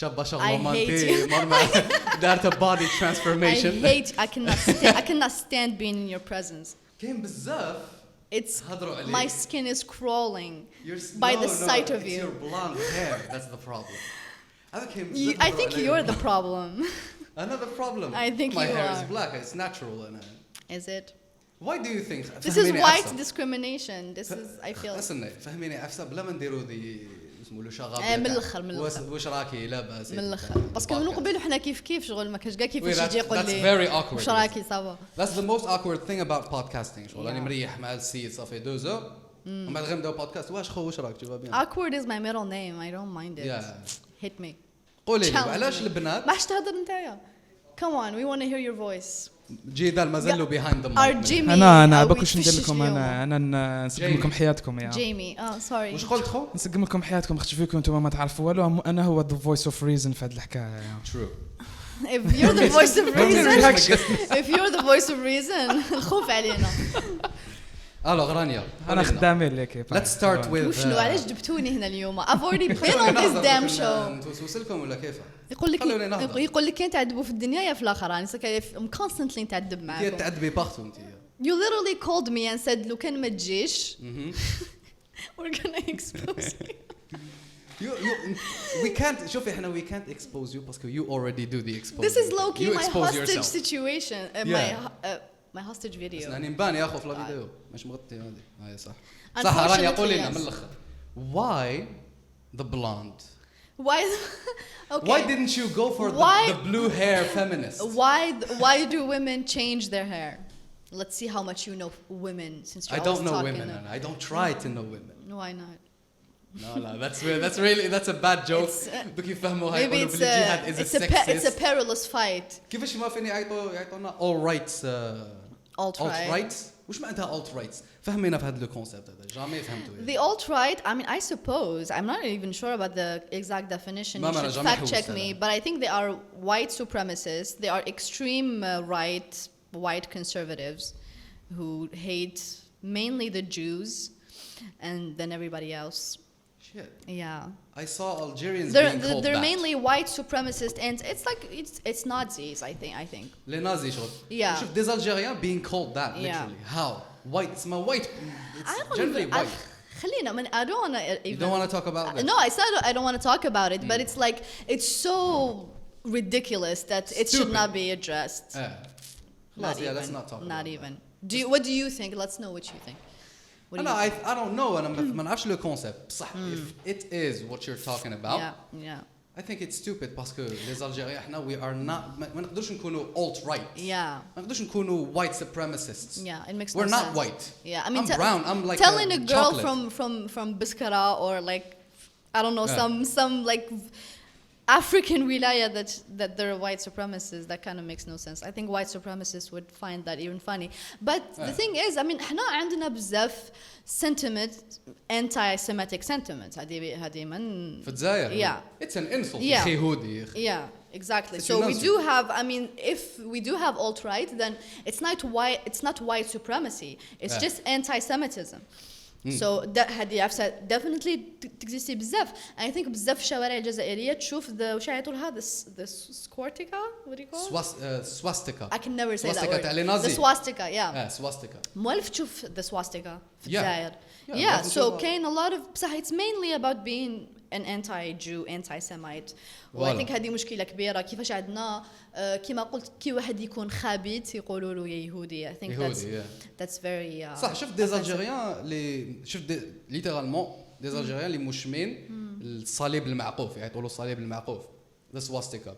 شابه I شغله hate مانتي you. مرمى دارت body transformation. I cannot stand being in your presence. كاين بزاف It's هضروا عليك. my skin is crawling You're by no, the no, sight of it's you. your blonde hair. That's the problem. هذا كاين بزاف I هضروا think عليك. you're the problem. Another problem. I think my you hair are. is black. It's natural. Is it? Why do you think? This is white discrimination. This is I feel. اسمعي فهميني أفسا بلا ما نديروا ذي اسمه له شغاب. من الآخر. واش راكي لاباس؟ من الآخر. باسكو من قبل وحنا كيف شغل ما كاش كاع كيفاش يجي يقول لي. That's very awkward. واش راكي صافا. That's the most awkward thing about podcasting. شغل راني مريح مع السيد صافي 2 زو. ومن بعد غنبداو بودكاست واش خو واش راك تشوفها بيان. Awkward is my middle name. I don't mind it. Yeah. Hit me. قولي لي علاش البنات؟ ما حش تهضر نتايا. Come on, we want to hear your voice. جيدال مازالوا behind the mic. انا باكوش ندير لكم انا نسقم لكم حياتكم يا جيمي. سوري. واش قلت خو؟ نسقم لكم حياتكم خاطر فيكم انتم ما تعرفوا والو. انا هو the voice of reason في هذه الحكايه. True. If you're the voice of reason. If you're the voice of reason. الخوف علينا. الو رانيا انا خدامي لك. Let's start with. وشنو علاش جبتوني هنا اليوم؟ I've already been on this damn show. نتوسوس لكم ولا كيف؟ يقول لك كان تعذبوا في الدنيا يا في الاخر راني constantly نتعذب معاكم. انت تعذبي بارتو انت. You literally called me and said لو كان ما تجيش we're gonna expose you. We can't شوفي احنا we can't expose you because you already do the exposure. This is low key my hostage yourself. situation. My hostage video. يعني مبان يا اخو في الفيديو مش مغطي هذه صح. صح رانيا قولي لنا من الاخر. Why the blonde? Why? Okay. Why didn't you go for the blue hair feminist? Why do women change their hair? Let's see how much you know women since you're I don't know talking women and I don't try to know women. Why not? No, that's a bad joke. دوك يفهموا هاي يقولوا بلي الجهاد is a sexist. It's a perilous fight. كيفاش ما فيني يعطونا all rights alt-rights. وش معناتها alt-rights؟ فهمينا في هذا الكونسيبت هذا جامي فهمتوه. The alt-right, I mean, I suppose, I'm not even sure about the exact definition. You should fact check me, but I think they are white supremacists. They are extreme right, white conservatives who hate mainly the Jews and then everybody else. Shit. Yeah. I saw Algerians being called they're that. mainly white supremacists and it's like it's Nazis, I think. Les Nazis شغل. Yeah. شوف des Algériens being called that literally. How? White. It's my white. It's generally white. خلينا من I don't want to You don't want to talk about that? No, I said I don't want to talk about it, but it's like it's so ridiculous that it should not be addressed. Let's not talk about not that. even. What do you think? Let's know what you think. I don't know أنا ما نعرفش le concept. صح. If it is what you're talking about. Yeah. I think it's stupid parce que les Algériens احنا we are not ما نقدرش نكونوا alt-right. Yeah. ما نقدرش نكونوا white supremacists. Yeah, it makes We're no not sense. white. Yeah, I mean, I'm brown. I'm like telling a girl chocolate. from Biskara or like I don't know some like African wilaya that they're white supremacists, that kind of makes no sense. I think white supremacists would find that even funny. But the thing is, I mean, احنا عندنا بزاف sentiment, anti-Semitic sentiment. هذه من في الجزائر. Yeah. It's an insult. Yeah. يهودي. Yeah, exactly. It's So we do nonsense. have, I mean, if we do have alt-right, then it's not white supremacy. It's just anti-Semitism. So هذه definitely تexiste بزاف. I think بزاف الشوارع الجزائرية تشوف وش يعيطوا لها the swastika. What do you call it? Swastika. I can never say that swastika word. تاع لي نازي. The swastika, yeah. swastika. مؤلف تشوف the swastika في الجزائر. Yeah. So كاين a lot of بصح it's mainly about being an anti-Jew, anti-Semite. I think هذه مشكلة كبيرة كيفاش عندنا كما قلت كي واحد يكون خابث يقولوا له يا يهودي. I think that's very صح شفت des Algériens اللي شفت littéralement des Algériens اللي مشمين الصليب المعقوف يعيطوا له الصليب المعقوف the swastika.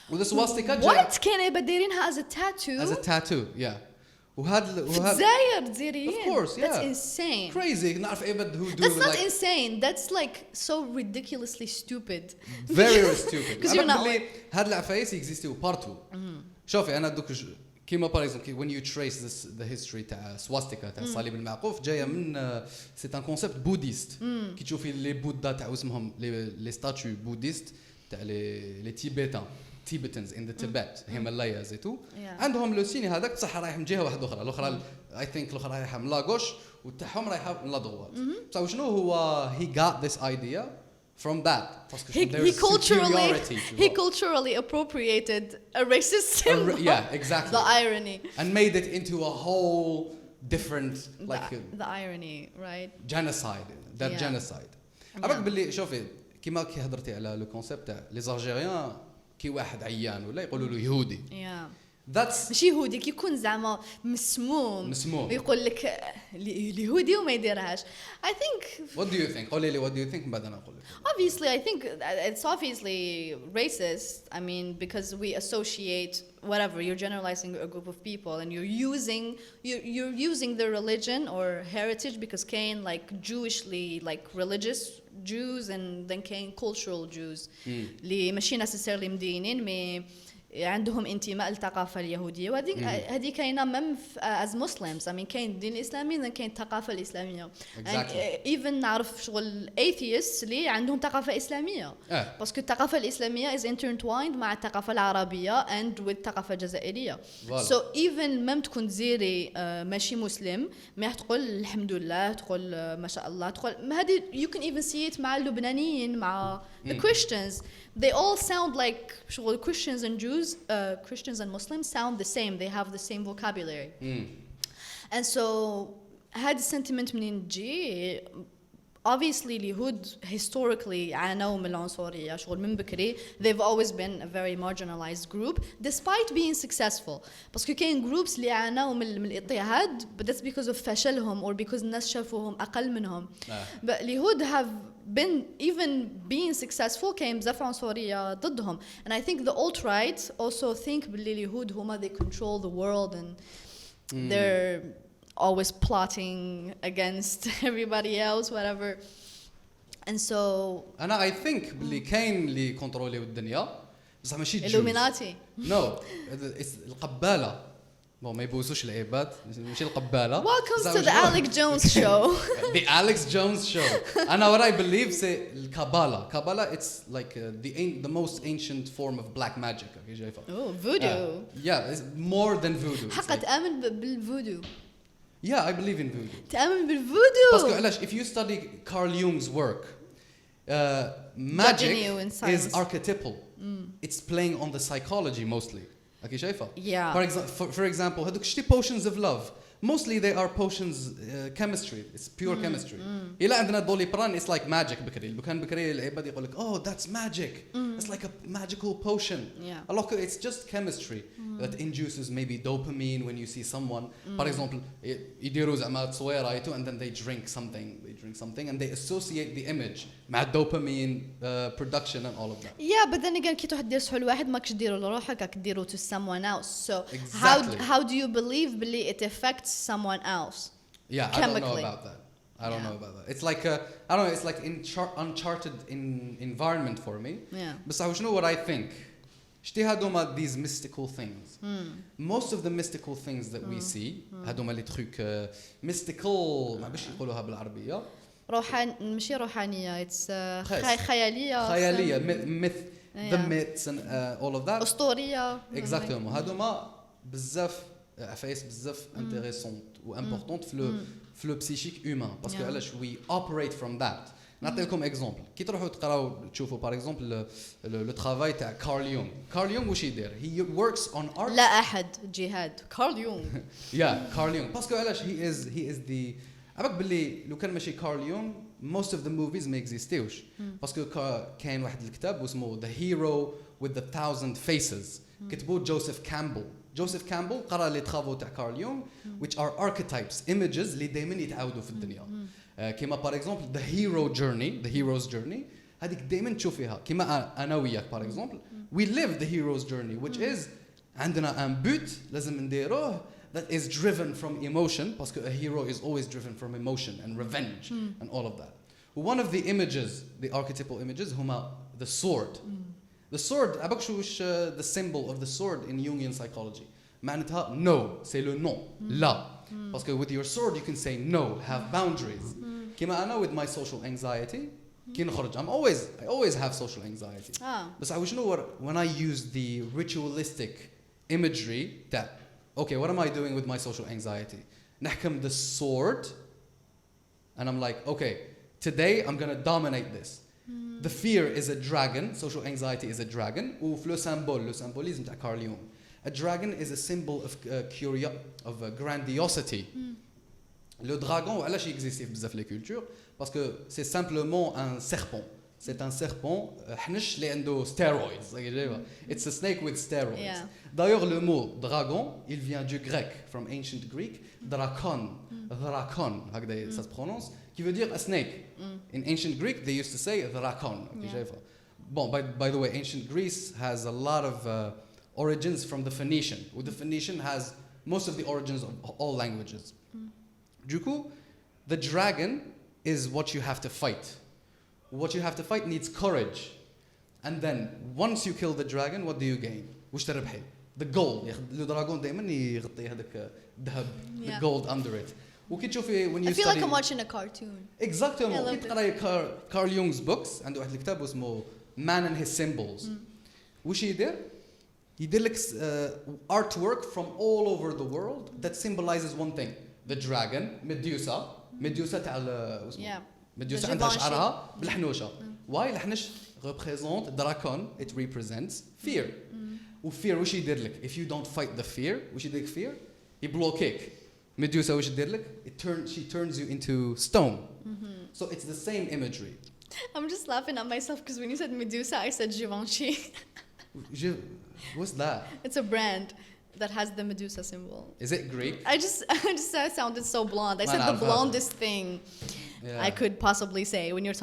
وذا swastika what كانوا بديرينها as a tattoo. As a tattoo, yeah. وهذا الجزائر دزيريين. Of course, yeah. That's insane. Crazy. نعرف أبد who do. That's not like insane. That's like so ridiculously stupid. Very stupid. Because you're not like. هاد العفايس يكزيستيو بارتو. شوفي أنا دوك كيما par exemple when you trace the history تاع swastika تاع الصليب المعقوف جاية من c'est un concept bouddhiste. كي تشوفي les بودا تاع اسمهم les statues bouddhistes تاع les Tibetans in the Tibet, Himalayas et tout. عندهم لو سيني هذاك بصح رايح من جهه واحده اخرى الاخرى I think الاخرى رايحه من لا غوش وتاعهم رايحه من لا دغوات. بصح شنو هو he got this idea from that parce que He there's culturally superiority he culturally appropriated a racist symbol. yeah, exactly. The irony. And made it into a whole different like The irony, right? genocide. That Yeah. genocide. Yeah. أبغى باللي شوفي كيما كي هضرتي على لو كونسيبت تاع لي زالجيريان كي واحد عيان ولا يقولوا له يهودي. Yeah. That's ماشي يهودي كي يكون زعما مسموم يقول لك اليهودي وما يديرهاش. I think what do you think قولي لي what do you think بعد أنا أقول لك. obviously I think it's obviously racist. I mean because we associate whatever, you're generalizing a group of people and you're using their religion or heritage because كاين like Jewishly like religious Jews and then كاين cultural Jews اللي ماشي necessarily مدينين مي عندهم انتماء للثقافة اليهودية وهذه هذه كاينة مم as Muslims. I mean كاين الدين الإسلامي then كاين الثقافة الإسلامية. Exactly. even نعرف شغل atheists اللي عندهم ثقافة إسلامية. باسكو الثقافة الإسلامية is intertwined مع الثقافة العربية and with الثقافة الجزائرية. So even مم تكون زيري ماشي مسلم ما تقول الحمد لله تقول ما شاء الله تقول هذه you can even see it مع اللبنانيين مع the Christians. They all sound like Christians and Jews, Christians and Muslims sound the same. They have the same vocabulary. And so هذا sentiment منين تجي obviously اليهود historically عانوا من العنصرية شغل من بكري. They've always been a very marginalized group despite being successful. باسكو كاين groups اللي عانوا من الاضطهاد but that's because of فشلهم or because الناس شافوهم أقل منهم. But اليهود have been even being successful كاين بزاف عنصرية ضدهم. And I think the alt-right also think باللي اليهود هما they control the world and they're always plotting against everybody else whatever. And so أنا I think باللي كاين اللي كنتروليو الدنيا بصح ماشي Illuminati. No, القبالة. بون ما يبوسوش العباد ماشي القبالة. Welcome to the Alex Jones show. The Alex Jones show. أنا what I believe say الكابالا. Kabbalah it's like the most ancient form of black magic. Oh, voodoo. Yeah, it's more than voodoo. حقا تآمن بالفودو. Yeah, I believe in voodoo. تآمن بالفودو. باسكو علاش if you study Carl Jung's work, magic is archetypal. It's playing on the psychology mostly. Okay, شايفة? Yeah. For example, هذوك شتي potions of love. Mostly they are potions chemistry. It's pure chemistry. إلا عندنا دولي بران it's like magic بكري. كان بكري العباد يقول لك oh that's magic. It's like a magical potion. Yeah. Allah, it's just chemistry that induces maybe dopamine when you see someone. For example, يديروا زعما تصويرة and then they drink something and they associate the image مع dopamine production and all of that. Yeah, but then again كي تروح دير سحول واحد ماكش ديرو لروحك راك ديرو to someone else. So exactly. how do you believe بلي it affects someone else? Yeah, chemically. I don't know about that. I don't know about that. It's like I don't know. It's like uncharted environment for me. Yeah. But I know what I think. شتي هادوما these mystical things. Most of the mystical things that we see هادوما لي trucs mystical ما باش يقولوها بالعربية. ماشي روحانية. It's خيالية. myth. The myths and all of that. أسطورية. Exactement. هادوما بزاف عفايس بزاف intéressant و important في le psychique humain parce que علاش we operate from that. نعطيكم اكزامبل كي تروحوا تقراو تشوفوا باغ اكزومبل لو ترافاي تاع كارل يونغ. كارل يونغ واش يدير؟ he works on art. لا احد جهاد كارل يونغ. yeah كارل يونغ باسكو علاش he is the عباك باللي لو كان ماشي كارل يونغ most of the movies ما اكزيستيوش باسكو كاين واحد الكتاب اسمه The Hero with the Thousand Faces كتبوه جوزيف كامبل قرا لي ترافو تاع كارل يونغ which are archetypes images اللي دائما يتعاودوا في الدنيا. كيما بار اكزومبل the hero's journey هذيك دائما تشوف فيها كيما انا وياك بار اكزومبل we live the hero's journey which is عندنا ان بوت لازم نديروه that is driven from emotion because a hero is always driven from emotion and revenge and all of that. One of the images, the archetypal images هما the sword. The sword عباك شو the symbol of the sword in Jungian psychology معناتها no c'est le non لا parce que with your sword you can say no have boundaries. كيما أنا with my social anxiety كي نخرج I always have social anxiety. بس I know when I use the ritualistic imagery that okay what am I doing with my social anxiety نحكم the sword and I'm like okay today I'm gonna dominate this The fear is a dragon. Social anxiety is a dragon. وفي le symbolisme تاع كارل يونغ. A dragon is a symbol of grandiosity. Le dragon, علاش يexiste في بزاف les cultures? Parce que c'est simplement un serpent. C'est un serpent حنش اللي عنده steroids. It's a snake with steroids. Yeah. D'ailleurs, le mot dragon, il vient du grec, from ancient Greek, drakon, هكذا ça se prononce, qui veut dire a snake. In ancient Greek, they used to say drakon. Bon, by the way, ancient Greece has a lot of origins from the Phoenician. The Phoenician has most of the origins of all languages. Du coup, the dragon is what you have to fight. What you have to fight needs courage. And then, once you kill the dragon, what do you gain? وش تربحي? The gold. Le dragon دائما يغطي هذاك الذهب. The gold under it. وكي تشوفي when you I feel study like I'm watching a cartoon. Exactement. كي تقراي كارل يونغ's books عنده واحد الكتاب اسمه Man and His Symbols. وش يدير؟ يدير لك artwork from all over the world that symbolizes one thing. The dragon, Medusa تاع اسمه ميدوسا عندها شعرها بالحنوشه. واي الحنش represent dragon, it represents fear. وفير وش يدير لك؟ If you don't fight the fear, وش يدير لك fear؟ يبلوكيك. ميدوسا وش يدير لك؟ She turns you into stone. So it's the same imagery. I'm just laughing at myself because when you said Medusa, I said Givenchy. What's that? It's a brand that has the Medusa symbol. Is it Greek? I just sounded so blonde. I said the blondest thing I could possibly say when you're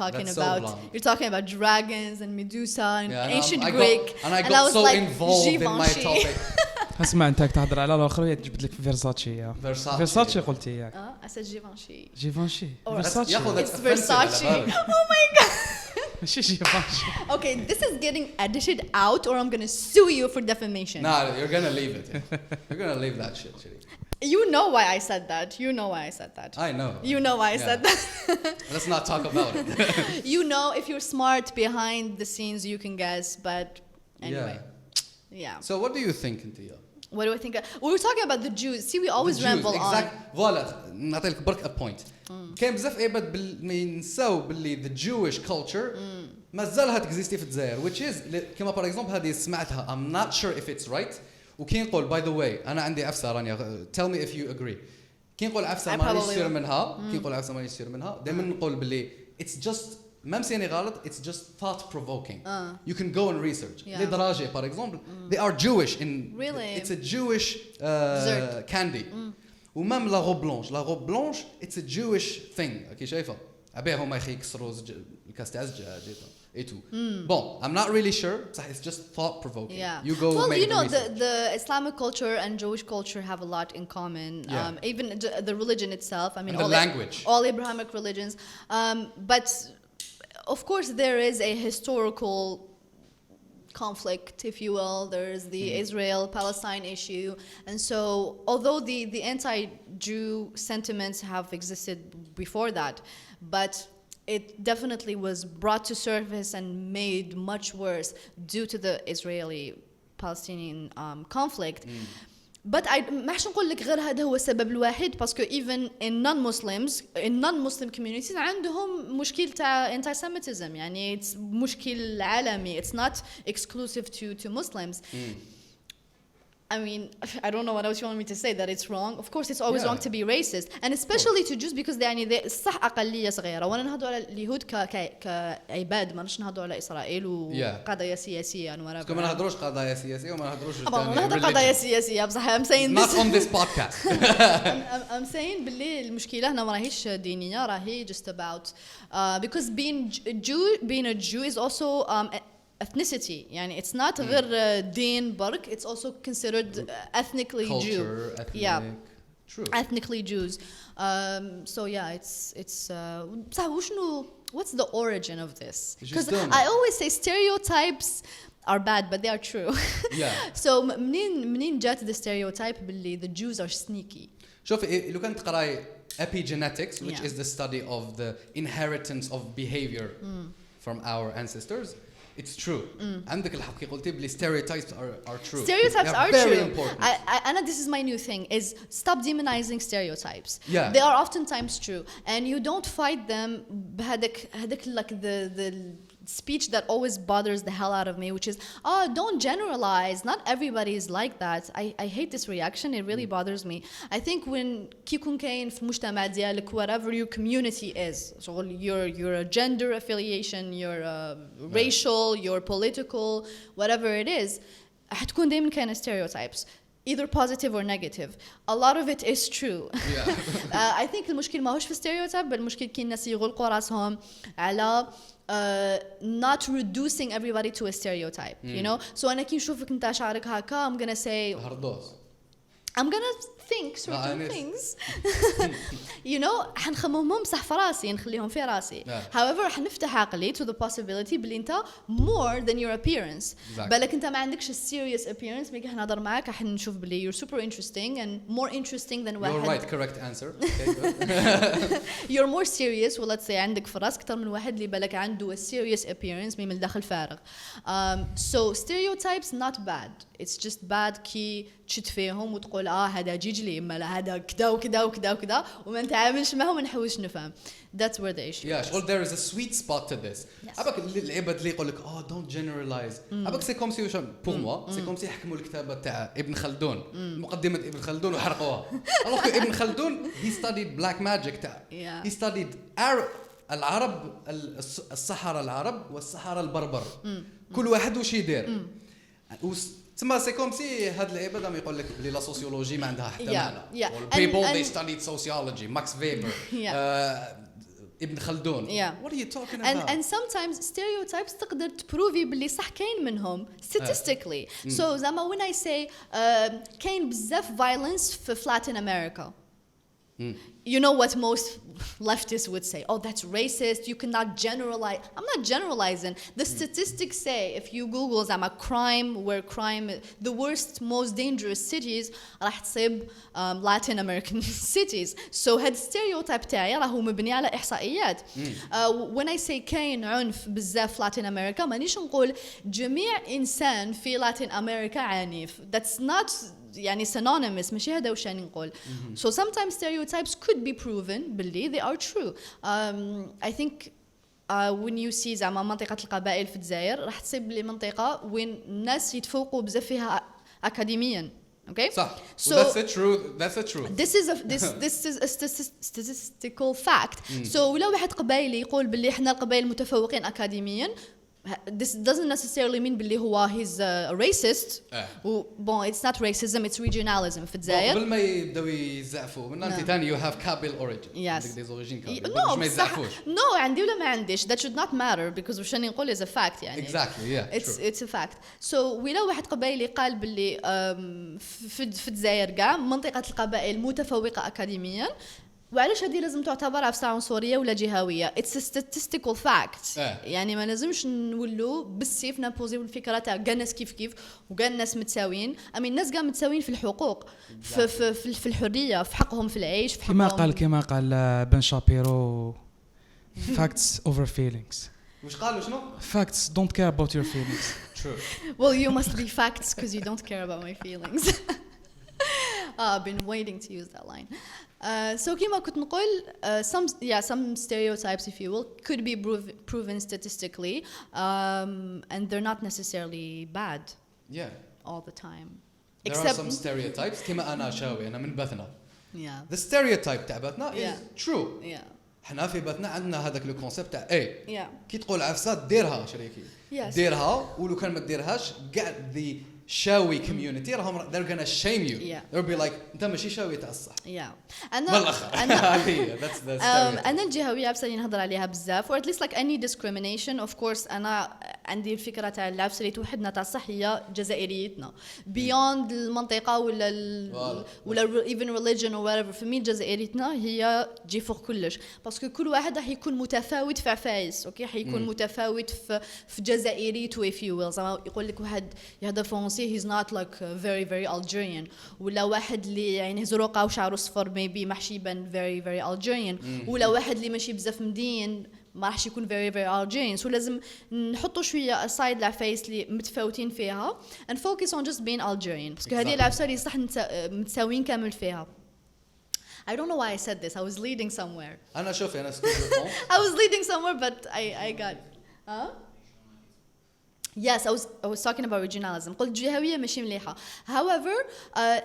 talking about dragons and Medusa and ancient Greek. And I got so like, involved Givenchy. in my topic. اسمع انت تهضر على الاخر جبت لك فيرساتشي. فيرساتشي قلتي ياك. I said Givenchy. جيفانشي. It's Versace. Oh my god. ماشي جيفانشي. Okay, this is getting edited out or I'm going to sue you for defamation. Nah, you're going to leave it. You're going to leave that shit. You know why I said that. I know. You know why I said that. Let's not talk about it. You know, if you're smart behind the scenes, you can guess. But anyway, yeah. So what do you think, Intia? What do I think? We were talking about the Jews. See, we always ramble on. Voilà, نعطيك برك a point. كاين بزاف عباد ما ينساو باللي the Jewish culture مازالها تكزيستي في الجزائر, which is كما par exemple هذه سمعتها. I'm not sure if it's right. وكي نقول by the way أنا عندي عفسة رانيا, tell me if you agree. كي نقول عفسة ما يصير منها, كي نقول عفسة ما يصير منها, دائما نقول باللي it's just même si أنا غلط, it's just thought provoking. You can go and research. Les dragées par exemple, they are Jewish in. Really? It's a Jewish candy. ومام la robe blanche, it's a Jewish thing. كي شايفة؟ أبيهم ما يكسروا الكاس تاع الزجاج et tout. Bon, I'm not really sure. It's just thought provoking. Yeah. You go. Well, make you know, the Islamic culture and Jewish culture have a lot in common. Even the religion itself. I mean, and the language. All Abrahamic religions. But of course, there is a historical conflict, if you will. There's the Israel-Palestine issue, and so although the anti-Jew sentiments have existed before that, but it definitely was brought to surface and made much worse due to the Israeli-Palestinian conflict. But ماش نقول لك غير هذا هو السبب الوحيد, parce que even in non-Muslim communities عندهم مشكل تاع anti-Semitism. يعني it's مشكل عالمي. It's not exclusive to Muslims. I mean, I don't know what else you want me to say, that it's wrong. Of course, it's always wrong to be racist, and especially to Jews because they صح أقلية صغيرة. وأنا نهضر على اليهود كعباد, ما نش نهضر على إسرائيل وقضايا سياسية ولا. كمان ما نهضروش قضايا سياسية وما نهضروش. نهضر قضايا سياسية بصح. I'm saying this. Not on this podcast. I'm saying باللي المشكلة هنا ما راهيش دينية, راهي just about because being a Jew is also ethnicity. يعني it's not غير دين برك, it's also considered ethnically culture, Jew. Ethnic. True. Ethnically Jews. So yeah, it's what's the origin of this? Because I always say stereotypes are bad, but they are true. Yeah. So منين جات the stereotype باللي the Jews are sneaky. شوفي لو كنت تقراي epigenetics, which is the study of the inheritance of behavior from our ancestors, it's true. عندك الحق كي قلتي بلي stereotypes are true. Stereotypes are very true. important. And this is my new thing, is stop demonizing stereotypes. Yeah. They are oftentimes true, and you don't fight them بهذاك like speech that always bothers the hell out of me, which is, oh, don't generalize, not everybody is like that. I hate this reaction, it really bothers me. I think when كي يكون كاين في المجتمع ديالك whatever your community is, so your gender affiliation, your racial, your political, whatever it is, حتكون دايما كاين stereotypes, either positive or negative. A lot of it is true. Yeah. I think المشكل ماهوش في stereotype، بل المشكل كي الناس يغلقوا راسهم على not reducing everybody to a stereotype, you know. So أنا كي نشوفك أنت شعرك هكا I'm gonna say I'm gonna think certain things. You know حنخممهم صح في راسي، نخليهم في راسي. However حنفتح عقلي to the possibility بلي أنت more than your appearance. بالك أنت ما عندكش serious appearance، ميجي حنهضر معاك حنشوف بلي you're super interesting and more interesting than واحد. You're right, correct answer. Okay, you're more serious و let's say عندك في راسك أكثر من واحد اللي بالك عنده a serious appearance من الداخل فارغ. So stereotypes not bad. It's just bad كي تشد فيهم وتقول هذا جيجلي اما لا هذا كذا وكذا وكذا وكذا وما نتعاملش معهم ونحوش نفهم. That's where the issue is. شغل there is a sweet spot to this. أباك العباد اللي يقول لك don't generalize. أباك c'est comme si pour moi c'est comme si يحكموا الكتابة تاع ابن خلدون، مقدمة ابن خلدون وحرقوها. alors que ابن خلدون he studied black magic تاع he studied العرب الصحراء العرب والصحراء البربر كل واحد وش يدير. تسمى سي كوم سي هاد العباد راهم يقول لك بلي لا سوسيولوجي ما عندها حتى معنى. people they studied sociology, Max Weber, ابن خلدون. What are you talking about? And sometimes stereotypes تقدر تبروفي بلي صح كاين منهم statistically. So زعما when I say كاين بزاف violence في Latin America. You know what most leftists would say, oh that's racist, you cannot generalize. I'm not generalizing. The statistics say if you Google زعما crime, where crime, the worst most dangerous cities راح تصيب Latin American cities. So هاد stereotype تاعي راهو مبني على إحصائيات. When I say كاين عنف بزاف Latin America مانيش نقول جميع إنسان في Latin America عنيف. That's not يعني synonymous ماشي هذا وش يعني نقول. So sometimes stereotypes could be proven بلي they are true. I think when you see زعما منطقة القبائل في الجزائر راح تصيب لي منطقة وين الناس يتفوقوا بزاف فيها أكاديميا. Okay. صح. So that's a truth. That's a truth. This is a statistical fact. So ولا واحد قبائلي يقول بلي إحنا القبائل متفوقين أكاديميا. This doesn't necessarily mean باللي هو he's a racist. Bon, it's not racism, it's regionalism في الجزائر. قبل ما يبداو يزعفوا من انت ثاني you have Kabyle origin. Yes. عندك des origines Kabyle. No, ما يزعفوش. No, عندي ولا ما عنديش. That should not matter because وش راني نقول is a fact يعني. Exactly, yeah. It's a fact. So ولا واحد قبائلي قال باللي في الجزائر كاع منطقة القبائل متفوقة أكاديميا. وعلاش هذه لازم تعتبر عفسة عنصرية ولا جهوية؟ It's a statistical fact. يعني ما لازمش نولو بالسيف نبوزيو الفكرة تاع كاع الناس كيف وكاع الناس متساويين. الناس كاع متساويين في الحقوق، في الحرية، في حقهم في العيش، في حقهم. كما قال بن شابيرو facts over feelings. وش قالوا شنو؟ Facts don't care about your feelings. True. Well, you must be facts because you don't care about my feelings. I've been waiting to use that line. So كما كنت نقول some stereotypes if you will could be proven statistically and they're not necessarily bad all the time. There are some stereotypes كما أنا شاوي أنا من بثنا. Yeah. The stereotype تاع بثنا is true. Yeah. حنا في بثنا عندنا هذاك لو كونسيبت تاع Yeah. كي تقول عفسة ديرها شريكي. Yes. ديرها ولو كان ما ديرهاش قاع the شاوي community راهم they're gonna shame you. They'll be like أنت ماشي شاوي تاع الصح. أنا الجهوية بصراحة نهضر عليها بزاف or at least like any discrimination of course أنا عندي الفكرة تاع العفسة اللي توحدنا تاع الصح هي جزائريتنا beyond المنطقة ولا even religion or whatever. في مين جزائريتنا هي جي فوق كلش باسكو كل واحد راح يكون متفاوت في عفايس اوكي حيكون متفاوت في جزائريته if you will. زعما يقول لك واحد يهضر فرنسي he's not like very very Algerian ولا واحد اللي يعني زروقه وشعره صفر maybe محشي يبان very very Algerian ولا واحد اللي ماشي بزاف مدين ما راحش يكون very very Algerian. so لازم نحطوا شويه aside العفايس اللي متفاوتين فيها and focus on just being Algerian باسكو هذه العفسه اللي صح متساويين كامل فيها. I don't know why I said this. I was leading somewhere. أنا شوفي أنا I was leading somewhere but I got Yes, I was talking about regionalism. قلت جهوية ماشي مليحة. However,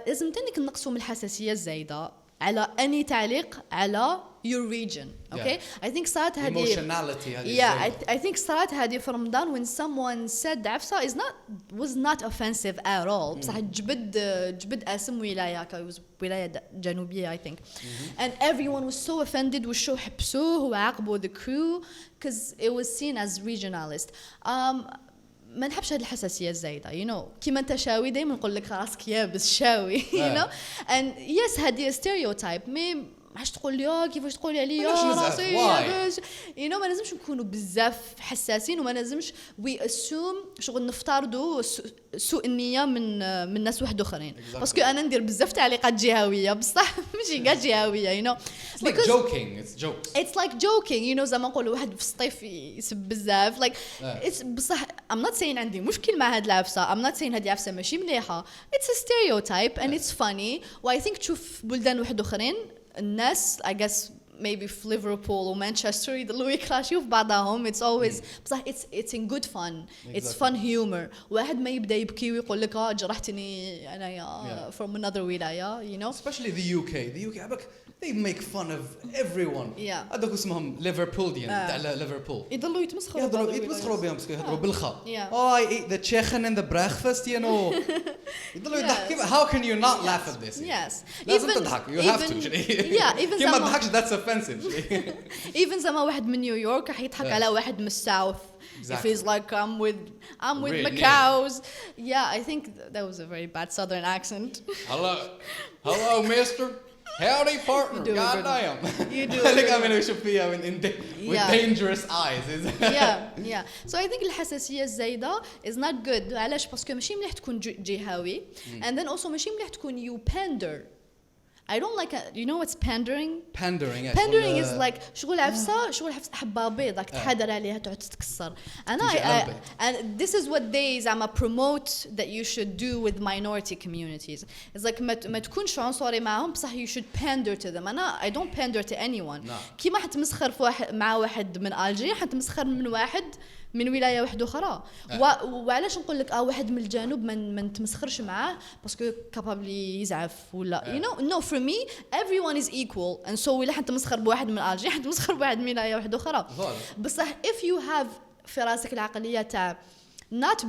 لازم تانيك نقصوا من الحساسية الزايدة على أي تعليق على your region. Okay? Yeah. I think صارت هذه emotionality هذه I think صارت هذه في رمضان when someone said عفسة was not offensive at all. بصح جبد اسم ولاية was ولاية جنوبية I think. And everyone was so offended وشو حبسوه وعاقبوا the crew because it was seen as regionalist. ما نحبش هذه الحساسية الزايدة you know كيما انت شاوي دايما نقول لك راسك يابس شاوي you know and yes هذه stereotype مي عاش تقول لي كيفاش تقولي عليا راسي يابس you know ما لازمش نكونوا بزاف حساسين وما لازمش we assume شغل نفترضوا سوء النية من ناس واحد اخرين باسكو انا ندير بزاف تعليقات جهوية بصح ماشي كاع جهوية you know it's like joking it's like joking you know زعما نقولوا واحد في الصيف يسب بزاف like it's بصح I'm not saying عندي مشكل مع هاد العفسة I'm not saying هاد العفسة ماشي مليحة it's a stereotype and it's funny و I think تشوف بلدان واحد اخرين الناس I guess maybe في ليفربول ومانشستر يضلوا يكراشيو في بعضهم it's always بصح it's in good fun it's fun humor واحد ما يبدا يبكي ويقول لك جرحتني انا from another ولاية you know especially the UK عبك they make fun of everyone هذوك اسمهم ليفربوليان تاع ليفربول يضلوا يتمسخروا بهم بس يهضروا بالخا I eat the chicken and the breakfast you know يضلوا يضحكوا how can you not laugh at this yes لازم تضحك you have to even كيما تضحكش that's offensive even زعما واحد من نيويورك راح يضحك على واحد من الساوث if he's like I'm with my cows yeah I think that was a very bad southern accent hello mister howdy partner god damn you do like I'm gonna show you with dangerous eyes yeah so I think الحساسية الزايدة is not good علاش باسكو ماشي مليح تكون جهوي and then also ماشي مليح تكون you pander I don't like you know what's pandering pandering is like شغل عفسة حبة بيضة تحدر عليها تعود تتكسر and this is what they زعما promote that you should do with minority communities it's like ما تكونش عنصري معهم بصح you should pander to them أنا I don't pander to anyone كيما حتمسخر مع واحد من ألجيريا حتمسخر من واحد من ولاية واحدة أخرى وعلاش نقول لك واحد من الجنوب ما نتمسخرش معاه باسكو كابابلي يزعف ولا you know no for me everyone is equal and so ولا حنتمسخر بواحد من ألجيريا حنتمسخر بواحد من ولاية واحدة أخرى بصح if you have في راسك العقلية تاع not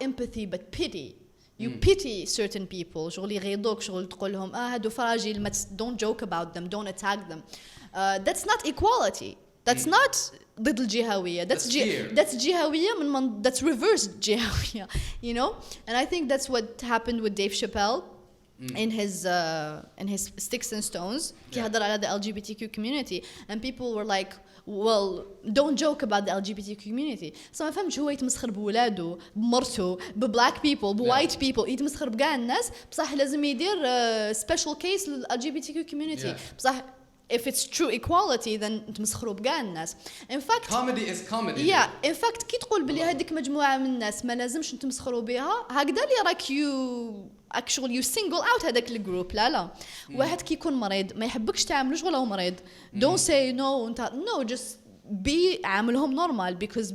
empathy but pity you pity certain people شغل يغيظوك شغل تقول لهم هادو فراجيل don't joke about them don't attack them that's not equality that's not ضد الجهوية that's جهوية that's reverse جهوية you know and I think that's what happened with Dave Chappelle in his Sticks and Stones كيهضر على the LGBTQ community and people were like well don't joke about the LGBTQ community so ما فهمتش هو يتمسخر بولاده بمرته ببلاك people بوايت people يتمسخر بكاع الناس بصح لازم يدير special case لل LGBTQ community بصح if it's true equality then تمسخروا بكاع الناس in fact comedy is comedy yeah in fact كي تقول بلي هذيك مجموعة من الناس ما لازمش نتمسخروا بها هكذا اللي راك actually you single out هذاك الجروب لا واحد كي يكون مريض ما يحبكش تعاملوش ولا هو مريض don't say no just be عاملهم normal because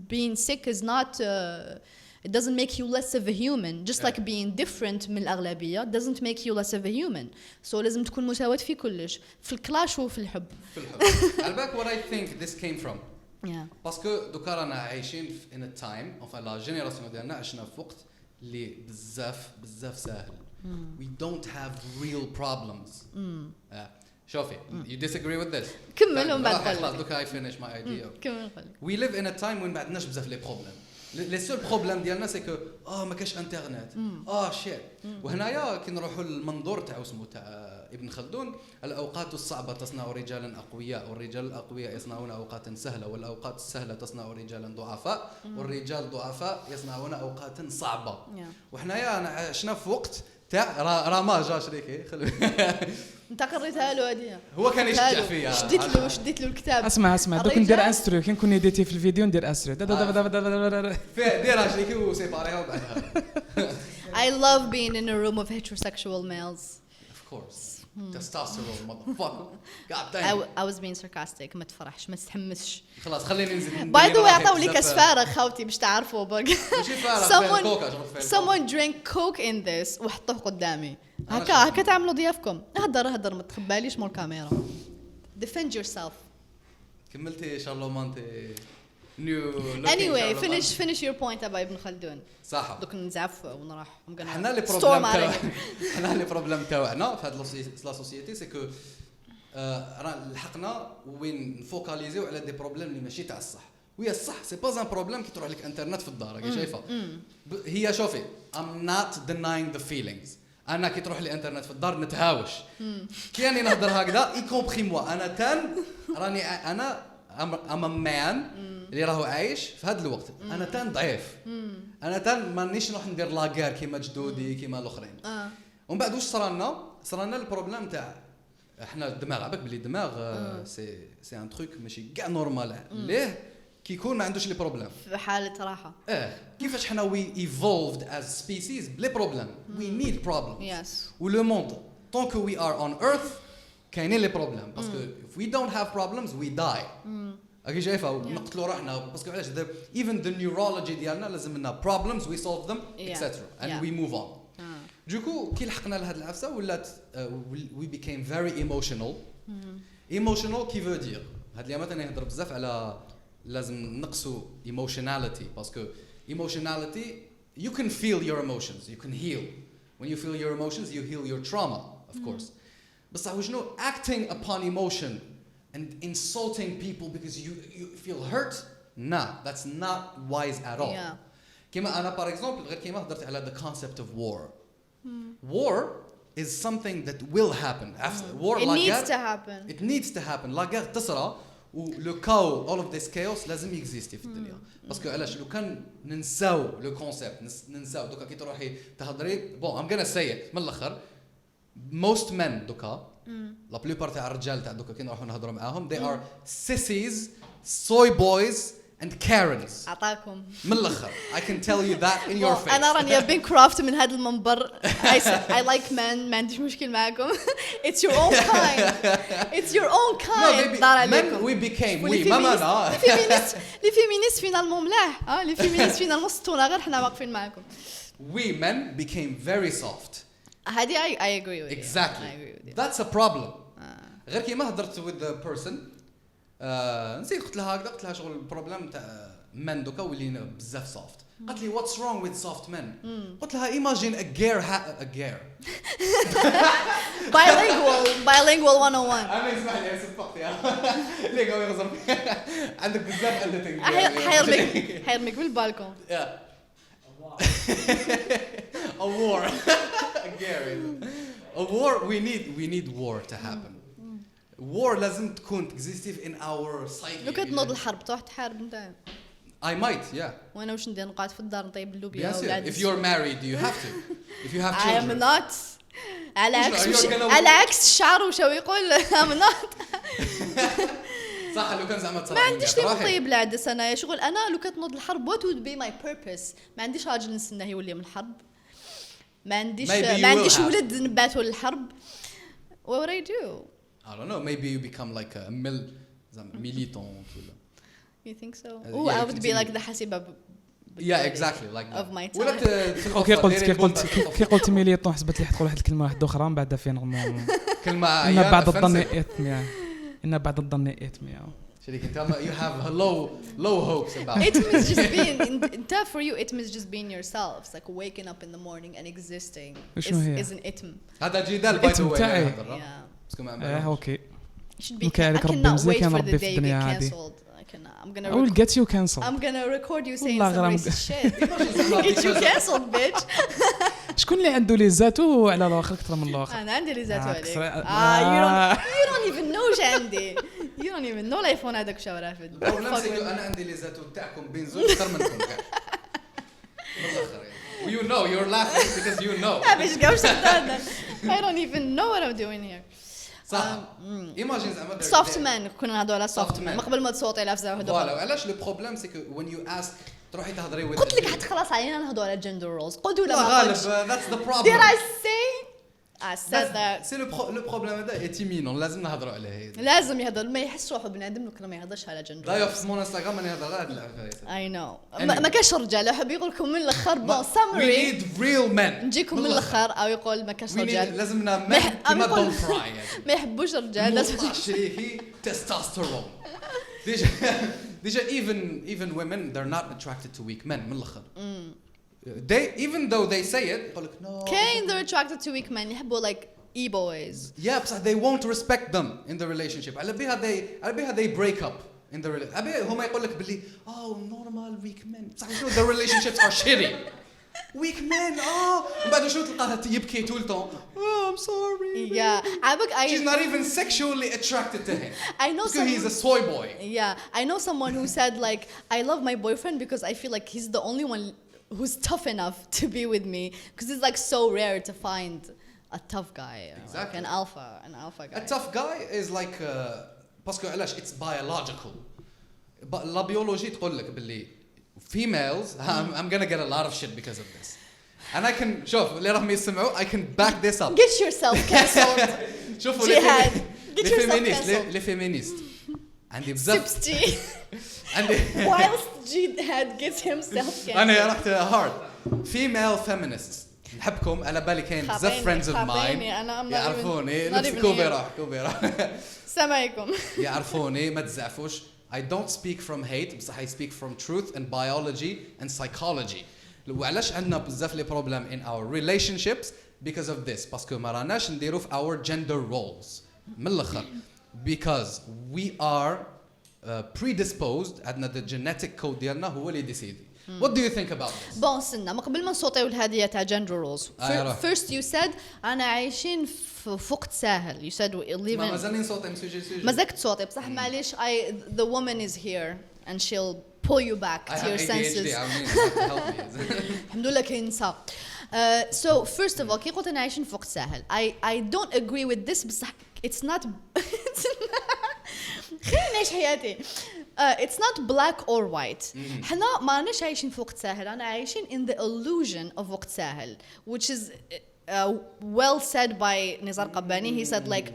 being sick is not it doesn't make you less of a human just like being different من الأغلبية doesn't make you less of a human so لازم تكون مساواة في كلش في الكلاش وفي الحب على بالك what I think this came from باسكو دوكا رانا عايشين in a time enfin la génération ديالنا عشنا في وقت اللي بزاف سهل we don't have real problems شوفي you disagree with this كملوا بعد خلاص دوكا I finish my idea كمل we live in a time when ما عندناش بزاف لي بروبليم لي سول بروبليم ديالنا سي كو ما كاش انترنت شيت وهنايا كي نروحوا للمنظور تاع اسمه تاع ابن خلدون الاوقات الصعبه تصنع رجالا اقوياء والرجال الاقوياء يصنعون اوقات سهله والاوقات السهله تصنع رجالا ضعفاء والرجال ضعفاء يصنعون اوقات صعبه وحنايا انا عشنا في وقت تاع راما جا شريكي انت قريتها له هذه هو كان يشجع فيا شديت له الكتاب اسمع دوك ندير انسترو كي نكون يديتي في الفيديو ندير انسترو ديرها شريكي وسيباريها وبعدها I love being in a room of heterosexual males course testosterone motherfucker god damn I was being sarcastic ما تفرحش ما تتحمسش خلاص خليني ننزل by the way عطاو لي كاس فارغ خوتي باش تعرفوا بق ماشي فارغ someone drank coke in this وحطوه قدامي هكا تعملوا ضيافكم اهدر ما تخباليش مول الكاميرا defend yourself كملتي شارلومانتي نيو anyway finish your point ابا ابن خلدون صح دوك نزعف ونروح حنا لي بروبليم تاعنا في هاد لا سوسيتي سي كو لحقنا وين نفوكاليزيو على دي بروبليم اللي ماشي تاع الصح وهي الصح سي با ان بروبليم كي تروح لك انترنت في الدار راكي شايفه هي شوفي I'm not denying the feelings انا كي تروح لي انترنت في الدار نتهاوش كي راني نهضر هكذا اي كومبري موا انا I'm a man اللي راهو عايش في هذا الوقت انا تان ضعيف انا مانيش نروح ندير لاغير كيما جدودي كيما الاخرين ومن بعد واش صرالنا البروبليم تاع احنا الدماغ عباك بلي الدماغ سي ان تروك ماشي كاع نورمال ليه كي يكون ما عندوش لي بروبليم في حاله راحه كيفاش حنا وي ايفولفد از سبيسيز بلي بروبليم وي نيد بروبليم يس ولو موند طونك وي ار اون ايرث كاينين لي بروبليم باسكو if we don't have problems we die اكي شايفه نقتلوا روحنا باسكو علاش even the neurology ديالنا لازم لنا problems we solve them etc and we move on دوكو كي لحقنا لهاد العفسه ولات we became very emotional كي veut dire هاد اليامات انا نهضر بزاف على لازم نقصوا emotionality باسكو emotionality you can feel your emotions you can heal when you feel your emotions you heal your trauma of course بس هو شنو acting upon emotion and insulting people because you feel hurt nah that's not wise at all كيما انا par exemple غير كيما هضرت على the concept of war war is something that will happen after war it needs to happen la guerre تصرى ولو كاو all of this chaos لازم يكزيستي في الدنيا باسكو علاش لو كان ننساو لو كونسيبت ننساو دوكا كي تروحي تهضري بون I'm gonna say it من الاخر most men دوكا لا بلوبار تاع الرجال تاع دوكا كي نروحوا نهضروا معاهم they are sissies soy boys and Karens اعطاكم من الاخر I can tell you that in your face انا رانيا بنكرافت من هذا المنبر I like men ما عنديش مشكل معاكم it's your own kind men we became we ماما لي فيمينيست فينالمون ملاح لي فيمينيست فينالمون ستونا غير حنا واقفين معاكم we men became very soft هذه I agree with exactly you. That's a problem غير كيما هضرت with the person نسيت قلت لها شغل البروبليم تاع من دوكا ولينا بزاف سوفت قالت لي what's wrong with soft men قلت لها imagine a gear bilingual 101 انا اسمح لي صفقت يا ليه قوي يغزر عندك بزاف editing حيرميك بالبالكون a war a war we need war to happen war لازم تكون تكزيستيف in our psyche لو كتنوض الحرب تروح تحارب نتاع I might yeah وانا واش ندير نقعد في الدار نطيب اللوبيا yes, if you're married you have to if you have children I am not على عكس الشعر وشو يقول I'm not صح لو كان زعما ما عنديش لي نطيب العدس انا شغل انا لو كتنوض الحرب what would be my purpose ما عنديش راجل نستناه يولي من الحرب ما عنديش ولد نباتوا للحرب what would I do I don't know maybe you become like a militant you think so I would be like the حسيبة yeah exactly like that of my time كي قلت ميليطون حسبت لي حتقول واحد الكلمه واحده اخرى من بعد فين كلمه ان بعد الظن اثم ان بعد الظن اثم شريك انت you have low hopes about it means just being for you it means just being yourself it's like waking up in the morning and existing is an itm هذا جدال باي ذا واي اوكي I cannot wait for the day you get cancelled I will get you cancelled I'm gonna record you saying some racist shit get you cancelled bitch شكون اللي عنده لي زاتو على الاخر اكثر من الاخر انا عندي لي زاتو عليك you don't even know واش عندي you don't even know الايفون هذاك واش رافد انا عندي لي زاتو تاعكم بنزول اكثر منكم كاع بالاخر you know you're laughing because you know باش قاوش تهضر I don't even know what I'm doing here صح ايماجين زعما سوفت مان كنا نهضروا على سوفت مان قبل ما تصوتي لا فزاو هذوك فوالا علاش لو بروبليم سي كو when you ask تروحي تهضري قلت لك حتى خلاص علينا نهضروا على جندر رولز قلتوا لا غالب that's the problem did I say I said that. سي لو بروبليم هذا ايتيمينون لازم نهضروا عليه. لازم يهضر ما يحس روحه بنادم لو ما يهضرش على جندر. لا في مون انستغرام انا هذا غير هاد العفايس. I know. ما كاش رجال يحب يقول لكم من الاخر بون We سامري need real men. نجيكم من الاخر او يقول ما كاش رجال. لازمنا men كيما دون فراي. ما يحبوش الرجال لازم شريكي testosterone. ديجا even women they're not attracted to weak men من الاخر. They even though they say it يقول لك no. كاين they're attracted to weak men يحبوا like e-boys. Yeah, but they won't respect them in the relationship. على بها they break up in the relationship. على بها هما يقول لك باللي normal weak men. بصح شنو the relationships are shitty. weak men ومن بعد شنو تلقاها يبكي طول الوقت. I'm sorry. Yeah, she's not even sexually attracted to him. I know because he's a soy boy. Yeah, I know someone who said like I love my boyfriend because I feel like he's the only one who's tough enough to be with me because it's like so rare to find a tough guy. Exactly. Like an alpha guy. A tough guy is like باسكو علاش it's biological. لا بيولوجي تقول لك باللي females I'm gonna get a lot of shit because of this. And I can شوف اللي راهم يسمعوا I can back this up. Get yourself cancelled. شوفوا لي فيمينيست عندي بزاف عندي whilst jihad gets himself cancelled. انا رحت هارد female feminists نحبكم على بالي كاين بزاف friends of mine يعرفوني كوبي سامعكم يعرفوني ما تزعفوش. I don't speak from hate بصح I speak from truth and biology and psychology. وعلاش عندنا بزاف لي بروبلم in our relationships because of this باسكو ما راناش نديرو في our gender roles من الاخر because we are predisposed عندنا the genetic code ديالنا هو اللي ديسيدي. What do you think about this? بون سنة ما قبل ما نصوتيو الهدية تاع gender roles. First you said أنا عايشين في وقت ساهل. You said we live in. ما زالني نصوتي مسوجي. مازالك تصوتي بصح معليش the woman is here and she'll pull you back to your senses. الحمد لله كاين نساء. So first of all كي قلت أنا عايشين في وقت ساهل I don't agree with this بصح it's not خليني نعيش حياتي. It's not black or white. حنا ما راناش عايشين في وقت ساهل. أنا عايشين in the illusion of وقت ساهل which is well said by نزار قباني. He said like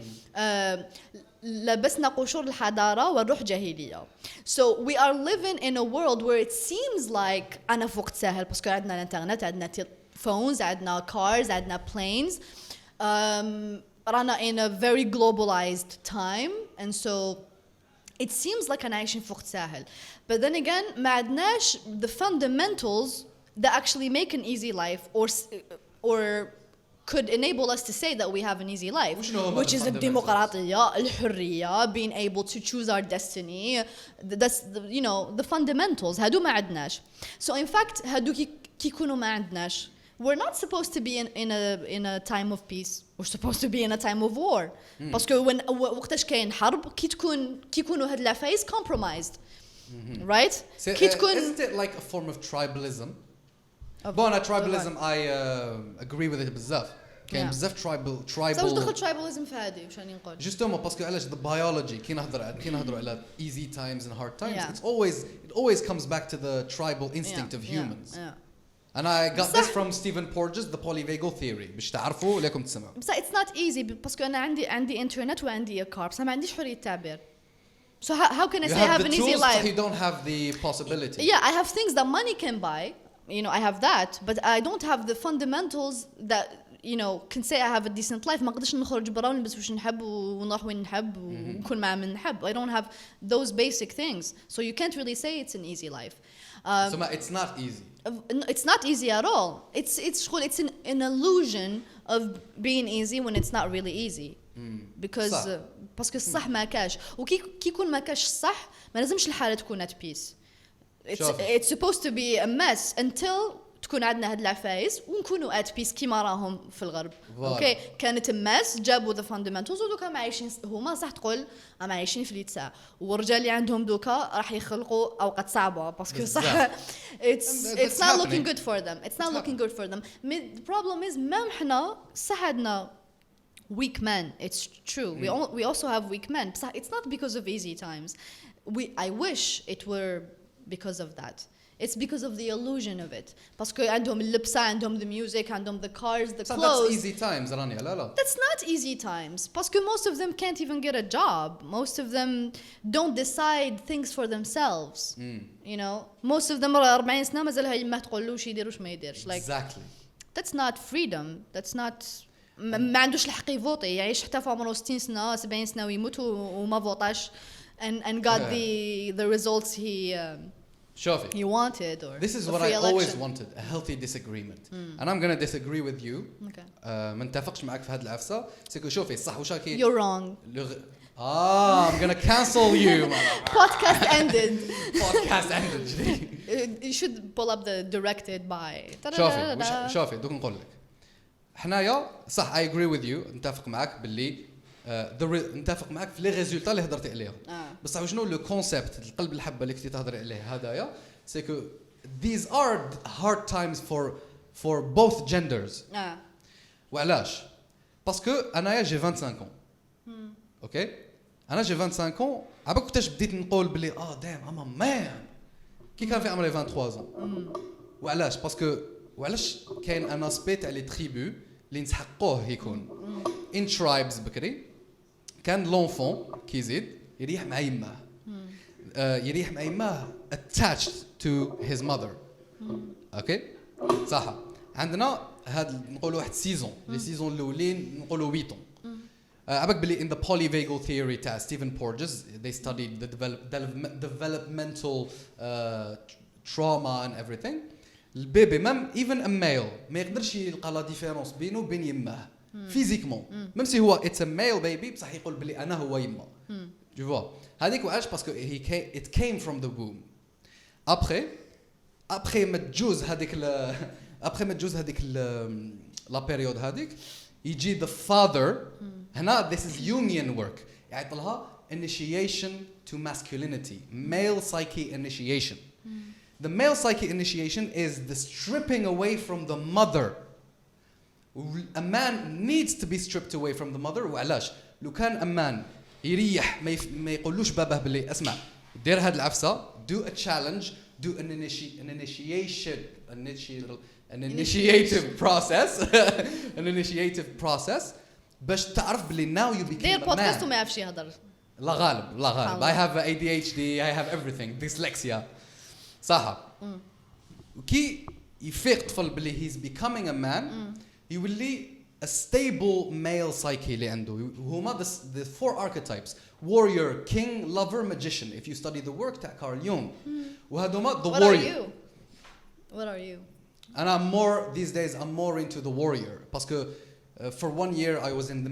لبسنا قشور الحضارة والروح جاهلية. So we are living in a world where it seems like أنا في وقت ساهل باسكو عندنا الانترنت عندنا phones عندنا cars عندنا planes. رانا in a very globalized time and so it seems like أنا عايشين في وقت ساهل. But then again ما عندناش the fundamentals that actually make an easy life or could enable us to say that we have an easy life which is الديمقراطية الحرية being able to choose our destiny. That's you know the fundamentals هادو ما عندناش. So in fact هادو كي يكونوا ما عندناش we're not supposed to be in a time of peace. We're supposed to be in a time of war. باسكو وقتاش كاين حرب كي يكونوا هاد العفايس compromised. Right? كي تكون isn't it like a form of tribalism? Bona tribalism I agree with it بزاف. كاين بزاف tribal. واش دخل tribalism في هادي واش راني نقول؟ جوستومون باسكو علاش the biology كي نهضروا على easy times and hard times it always comes back to the tribal instinct of humans. And I got this from Stephen Porges the polyvagal theory باش تعرفوا لكم تسمعوا. بس it's not easy باسكو أنا عندي internet وعندي a car بس ما عنديش حرية تعبير. So how can I say I have an easy life? You don't have the possibility. Yeah, I have things that money can buy. You know, I have that, but I don't have the fundamentals that you know can say I have a decent life. ما قدرش نخرج برا ونلبس واش نحب ونروح وين نحب ونكون مع من نحب. I don't have those basic things. So you can't really say it's an easy life. So it's not easy. It's not easy at all. It's an illusion of being easy when it's not really easy. Because باسكو الصح ما كاش وكي يكون ما كاش الصح ما لازمش الحالة تكون at peace. It's supposed to be a mess until تكون عندنا هاد العفايس ونكونوا at peace كيما راهم في الغرب. اوكي كانت mess جابوا the fundamentals ودوكا ما عايشين هما صح تقول ما عايشين في اليتساع والرجال اللي عندهم دوكا راح يخلقوا اوقات صعبه باسكو صح it's not looking good for them. It's not looking good for them. The problem is مام حنا صح عندنا weak men. It's true. We also have weak men. It's not because of easy times. I wish it were because of that. It's because of the illusion of it. باسكو عندهم اللبسة, عندهم the music, عندهم the cars, the So clothes. that's easy times رانيا لا That's not easy times. باسكو most of them can't even get a job. Most of them don't decide things for themselves. You know, most of them 40 سنة مازالها يما تقولوش يديروش ما يديرش. Like exactly. that's not freedom. That's not ما عندوش الحق يفوتي, يعيش حتى في عمره 60 سنة 70 سنة ويموت وما فوتاش and got the results شوفي. he wanted or This is a what free I always election. wanted, a healthy disagreement. And I'm gonna disagree with you. Okay. ما نتفقش معك في هذه العفسة. سيكو شوفي صح وشاكي. You're wrong. I'm gonna cancel you. Podcast ended. Podcast ended. You should pull up the directed by. شوفي دوك نقول لك. حنايا صح I agree with you. نتفق معك باللي نتفق معك في لي ريزولتا اللي هضرتي عليهم. بصح شنو لو كونسيبت القلب الحبه اللي كنتي تهضري عليه هذايا سيكو these are hard times for both genders. وعلاش؟ باسكو انايا جي 25 ans. اوكي؟ انا جي 25 ans عباك كنتاش بديت نقول بلي دام اما مان كي كان في عمري 23 ans. وعلاش؟ باسكو وعلاش كاين ان اسبي تاع لي تريبو اللي نسحقوه يكون ان ترايبز بكري كان لونفون كيزيد يريح مع يماه يريح مع يماه attached to his mother. اوكي صح عندنا هاد نقولوا واحد سيزون لي سيزون الاولين نقولوا 8 ans. عباك بلي in the polyvagal theory تاع ستيفن بورجز they studied the developmental trauma and everything. البيبي مام even a male ما يقدرش يلقى لا ديفيرونس بينه وبين يماه فيزيكمون ميم سي هو اتس ا ميل بيبي بصح يقول بلي انا هو يما tu vois هذيك وعلاش باسكو it came from the womb. après ما تجوز هذيك لا بيريود هذيك يجي the father هنا this is union work يعطي لها initiation to masculinity male psyche initiation. The male psyche initiation is the stripping away from the mother. A man needs to be stripped away from the mother. وعلاش؟ لو كان a man يريح ما يقولوش باباه باللي اسمع دير هاد العفسة do a challenge do an initiative process an initiative process باش تعرف باللي now you became دير a بودكاست man. وما يعرفش يهضر. لا غالب I have ADHD I have everything dyslexia صح. وكي يفيق طفل باللي he's becoming a man يولي a stable male psyche اللي عنده هما the 4 archetypes warrior king lover magician if you study the work تاع كارل يونغ وهذوما the What warrior. What are you? And I'm more these days I'm more into the warrior باسكو for 1 year I was in the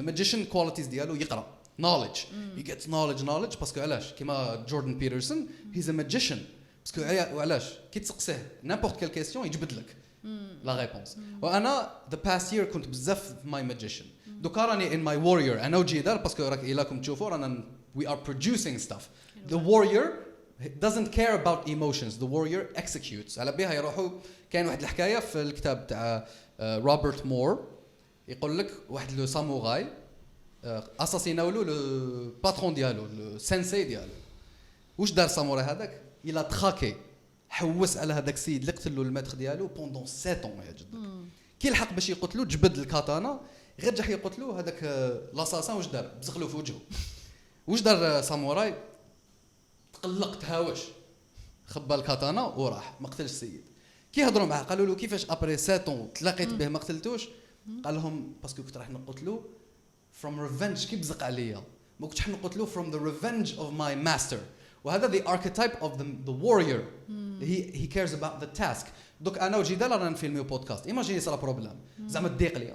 magician qualities ديالو يقرا knowledge he gets knowledge باسكو علاش كيما جوردن بيترسون he's a magician باسكو علاش كي تسقسيه نيمبورت كيل كيسيون يجبد لك لا ريبونس. وانا the past year كنت بزاف في ماي magician دوكا راني in my warrior انا وجي دار باسكو راك الاكم تشوفوا رانا we are producing stuff. The warrior doesn't care about emotions, the warrior executes. على بها يروحوا كاين واحد الحكايه في الكتاب تاع روبرت مور يقول لك واحد لو ساموراي اساسيناو له لو باترون ديالو لو سensei ديالو. واش دار ساموراي هذاك؟ الى تخاكي حوس على هذاك السيد اللي قتل له الماتخ ديالو بوندون 7 ans يا جدك. كي لحق باش يقتلو جبد الكاتانا غير جا يقتلو هذاك لاساسان واش دار؟ بزغلو في وجهه. واش دار ساموراي؟ تقلق تهاوش خبى الكاتانا وراح ما قتلش السيد. كي هضروا معاه قالوا له كيفاش ابري 7 ans تلاقيت به ما قتلتوش؟ قال لهم باسكو كنت راح نقتلو from revenge كي بزق عليا ما كنتش راح نقتلو from the revenge of my master. وهذا the archetype of the warrior. He cares about the task. دوك انا وجدال رانا نفيلميو بودكاست ايماجيني صرا بروبليم زعما تضيق لي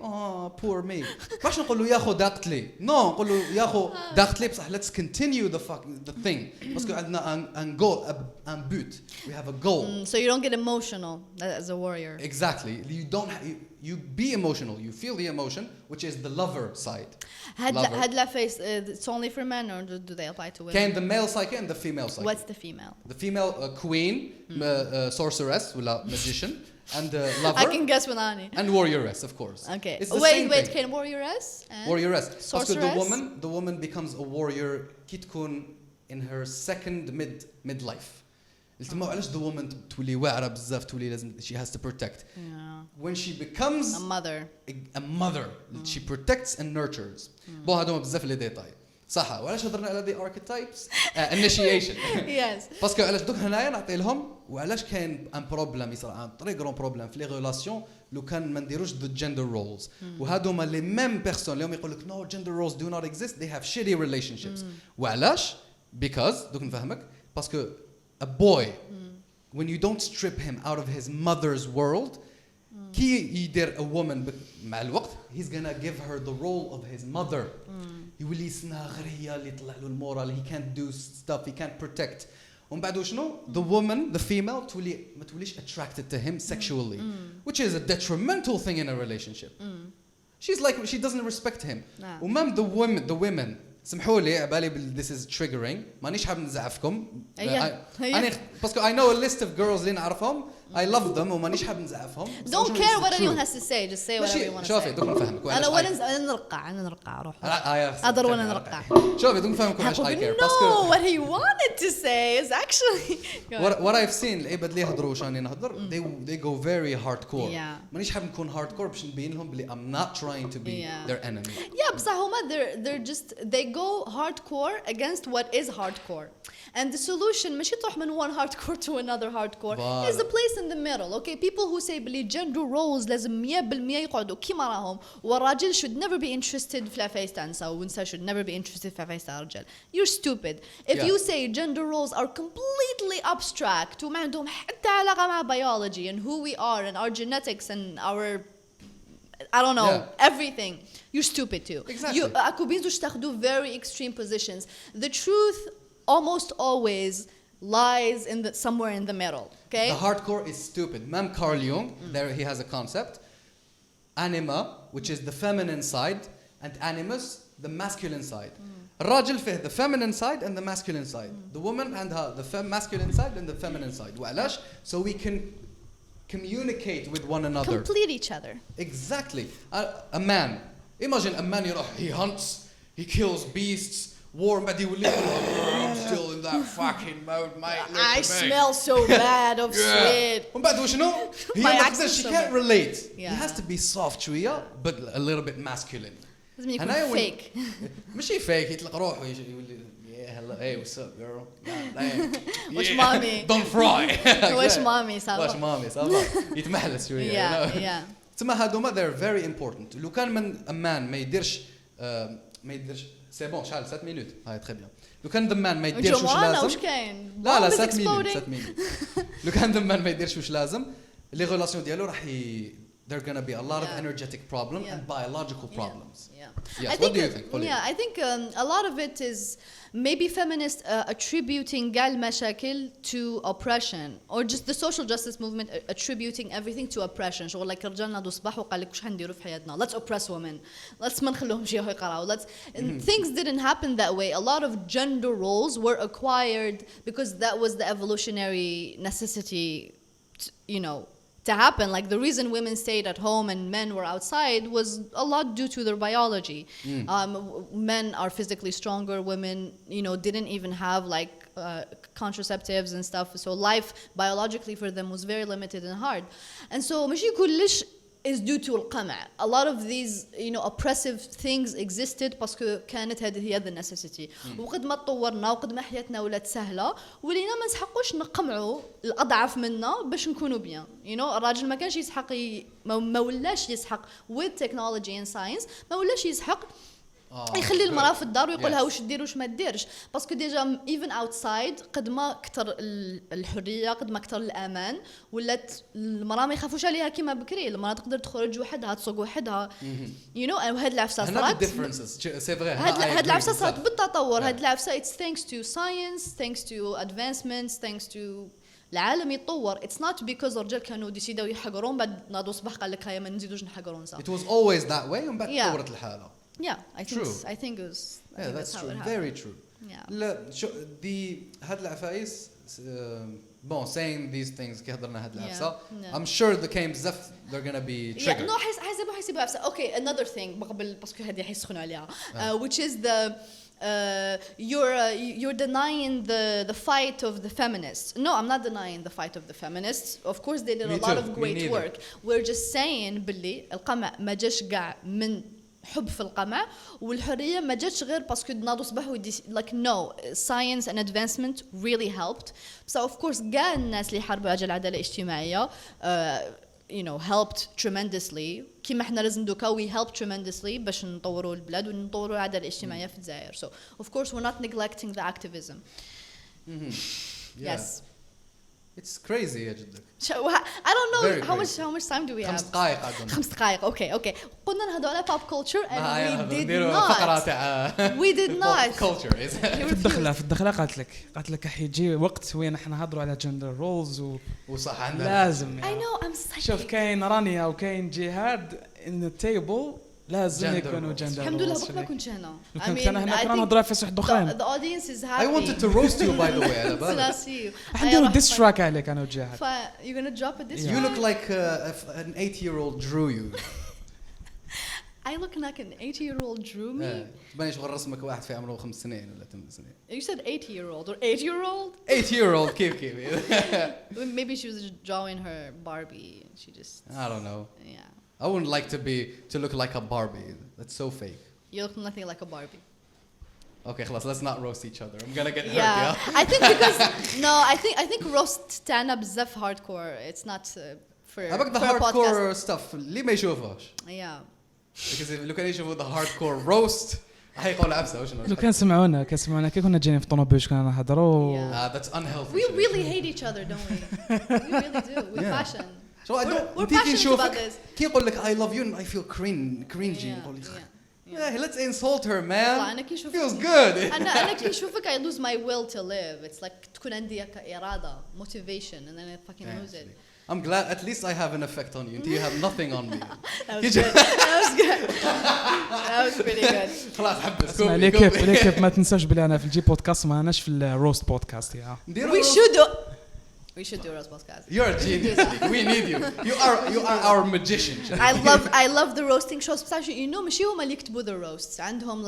بور مي باش نقول له يا خو ضاقت لي نو نقول له يا خو ضاقت لي بصح let's continue the thing باسكو عندنا ان goal ان بوت we have a goal. So you don't get emotional as a warrior. Exactly. You be emotional, you feel the emotion, which is the lover side. had la face it's only for men or do they apply to women? Can the male psyche and the female psyche. What's the female? The female queen, sorceress ولا magician and lover. I can guess Winani. And warrioress of course. Okay. It's the Wait, same thing. can warrioress? Warrioress. Because Sorceress? the woman becomes a warrior كي تكون in her second midlife. تما علاش the woman تولي واعره بزاف تولي لازم she has to protect when she becomes a mother she protects and nurtures بون هادو بزاف لي ديتاي صح وعلاش هضرنا على the archetypes initiation yes باسكو علاش دوك هنايا نعطي لهم وعلاش كاين ان بروبليم يصير ان طري غران بروبليم في لي ريلاسيون لو كان ما نديروش the gender roles وهادوما لي ميم بيرسون اللي هم يقول لك no gender roles do not exist they have shitty relationships وعلاش because دوك نفهمك باسكو a boy when you don't strip him out of his mother's world كي يدير a woman مع الوقت he's gonna give her the role of his mother يولي يسنها غير هي اللي يطلع له المورال he can't do stuff he can't protect ومن بعد شنو the woman the female تولي ما توليش attracted to him sexually which is a detrimental thing in a relationship she's like she doesn't respect him ومام the women سمحوا لي عبالي this is triggering مانيش حاب نزعفكم انا باسكو I know a list of girls اللي نعرفهم I love them ومانيش حاب نزعفهم don't care what anyone has to say just say whatever you want to say شوفي دوك نفهمك انا نرقع روح اقدر وانا نرقع شوفي دوك نفهمك علاش I care no what he wanted to say is actually what I've seen العباد اللي يهضروا واش راني نهضر they go very hardcore مانيش حاب نكون hardcore باش نبين لهم بلي I'm not trying to be their enemy بصح هما they're just they go hardcore against what is hardcore and the solution ماشي تروح من one hardcore to another hardcore is a place in the middle okay people who say بلي gender roles لازم 100% يقعدوا كيما راهم والراجل should never be interested في العفايس تاع النساء والنساء should never be interested في العفايس تاع الرجال you're stupid if you say gender roles are completely abstract وما عندهم حتى علاقة مع biology and who we are and our genetics and our I don't know everything you're stupid too exactly you أكو بيزوش تاخدوا very extreme positions the truth almost always lies in the somewhere in the middle okay the hardcore is stupid Mam Carl Jung there he has a concept anima which is the feminine side and animus the masculine side الراجل فيه the feminine side and the masculine side the woman and the masculine side and the feminine side وعلاش so we can communicate with one another complete each other exactly a man imagine a man يروح he hunts he kills beasts war بعد يولي I'm still in that fucking mode mate I smell so bad of sweat ومن بعد وشنو هي ما تقدرش she can't relate he has to be soft شوية but a little bit masculine لازم يكون fake ماشي fake يطلق روحه يولي hello hey what's up girl وش مامي don't fry وش مامي صافا وش مامي صافا يتمحلس شوية تسمى هادوما they're very important لو كان من man ما يديرش سي بون شحال 7 مينوت هاي تري بيان لو كان the man ما يديرش واش لازم واش كاين لا 7 مينوت لو كان the man ما يديرش واش لازم لي ريلاسيون ديالو راح they're going to be a lot of energetic problems and biological problems. Yes. What do you think? I think a lot of it is maybe feminists attributing gal mashakil to oppression or just the social justice movement attributing everything to oppression. شغل like رجالنا دو صباح وقال لك وش حنديروا في حياتنا. Let's oppress women. Let's ما نخلوهم شيء يقراوا. Things didn't happen that way. A lot of gender roles were acquired because that was the evolutionary necessity, you know, to happen. Like the reason women stayed at home and men were outside was a lot due to their biology. Men are physically stronger. Women, you know, didn't even have like contraceptives and stuff. So life biologically for them was very limited and hard. And so ماشي كلش is due to القمع. A lot of these, you know, oppressive things existed باسكو كانت هذه هي the necessity. وقد ما تطورنا وقد ما حياتنا ولات سهلة ولينا ما نسحقوش نقمعوا الأضعف منا باش نكونوا بيان. You know, الراجل ما كانش يسحق ما ولاش يسحق with technology and science ما ولاش يسحق يخلي المرأة في الدار ويقولها وش تدير وش ما تديرش باسكو ديجا even outside قد ما كتر الحرية قد ما كتر الأمان ولات المرأة ما يخافوش عليها كيما بكري المرأة تقدر تخرج وحدها تسوق وحدها you know وهاد العفسة صارت هاد العفسة صارت بالتطور هاد العفسة it's thanks to science thanks to advancements thanks to العالم يتطور it's not because الرجال كانوا ديسيداو يحقرون بعد ناضوا صباح قال لك هيا ما نزيدوش نحقرون صح it was always that way ومن بعد تطورت الحالة Yeah, I think it was. That's true. Very true. Yeah. هاد العفايس saying these things كهضرنا هاد العفسة I'm sure the came بزاف they're gonna be triggered. حيسيبوا عفسة. Okay, another thing قبل باسكو هادي حيسخنوا عليها which is the you're denying the fight of the feminists. No, I'm not denying the fight of the feminists. Of course they did Me a lot too. of Me great neither. work. We're just saying باللي القمع ما جاش قاع من حب في القمع والحرية ما جاتش غير باسكو ناضوا صباح like no, science and advancement really helped. So of course قاع الناس اللي حاربوا على العدالة الاجتماعية you know helped tremendously. كيما احنا لازم دوكا we helped tremendously باش نطوروا البلاد ونطوروا العدالة الاجتماعية في الجزائر. So of course we're not neglecting the activism. Yeah. Yes. It's crazy يا جدك. I don't know Very how much time do we 5 have. دقائق عندنا. 5 دقائق. اوكي قلنا نهضروا على pop culture and we did نديروا فقرة not. تاع We did not. culture. في الدخله قالت لك حيجي وقت وين احنا نهضروا على جندر رولز وصح عندنا. لازم I know I'm psychic. شوف كاين رانيا وكاين جهاد ان التيبل لازم Gender يكونوا roles. جندر الحمد لله بكره ما كنتش هنا. لو كنت انا هنا كنا نهضروا على فاس واحد اخرين. the audience is happy. I wanted to roast you by the way على بالك. سلاسي. حنديروا ديستراك عليك انا وجهاد. You're gonna drop a diss You track? look like an 8-year-old drew you. I look like an 80-year-old drew me. تبان شغل رسمك واحد في عمره 5 سنين ولا 8 سنين. You said 80-year-old or 8-year-old? 8-year-old كيف. Maybe she was drawing her Barbie. She just. I don't know. Yeah. I wouldn't like to look like a Barbie. That's so fake. You look nothing like a Barbie. Okay, خلاص, let's not roast each other. I'm gonna get hurt. Yeah. Yeah. I think because no, I think roast تاعنا بزاف hardcore. It's not for About the for a podcast. hardcore stuff اللي ما يشوفهاش. Yeah. Because لو كانوا يشوفوا the hardcore roast حيقول عبسة وش لو كان سمعونا كي كنا جايين في طوموبيل كنا نهضروا. Yeah. That's unhealthy. We really hate each other, don't we? We really do. With Yeah. passion. So I don't. We're تيجي passionate about نشوفك this. كي يقول لك I love you and I feel cringy. نقول yeah, let's insult her, man. أنا كي نشوفك Feels good. أنا كي نشوفك I lose my will to live. It's like تكون عندي إرادة, motivation, and then I fucking lose it. I'm glad at least I have an effect on you. You have nothing on me. That was good. That was good. That was pretty good. خلاص حبس. اسمع ليكب ما تنساش بلي انا في الجي بودكاست ما اناش في الروست بودكاست يا. We should do a roast podcast. You're a genius. We need you. You are our magician. I love the roasting shows. بصح you know ماشي هما اللي يكتبوا the roasts. عندهم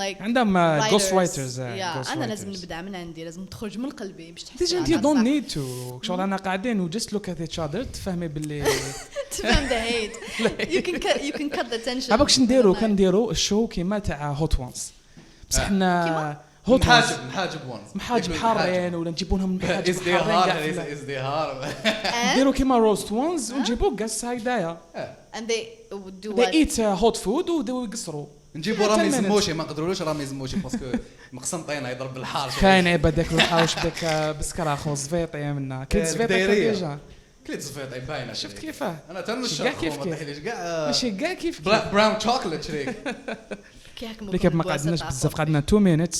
ghost writers. Yeah. أنا لازم نبدأ من عندي. لازم تخرج من قلبي باش تحس. ديجا انت don't need to. شغل انا قاعدين و just look at each other تفهمي باللي. تفهم the hate. You can cut the tension. عباكش كنديروا الشو كيما تاع هوت وانز. بصح حنا محاجب حارين ولا نجيبونهم من محاجب حارين ازدهار نديروا كيما روست وانز ونجيبوا قص هكذايا and they do they eat hot food ويقصروا نجيبوا رامي زموشي ما نقدرولوش رامي زموشي باسكو مقسنطين يضرب بالحار كاين عباد داك الحاوش بداك بسكر اخو زفيطي منا كيت زفيطي ديجا كليت زفيطي باينه شفت كيفاه انا تنشر كاع ماشي كاع كيف براون شوكليت شريك لكن ما قعدناش بزاف قعدنا 2 minutes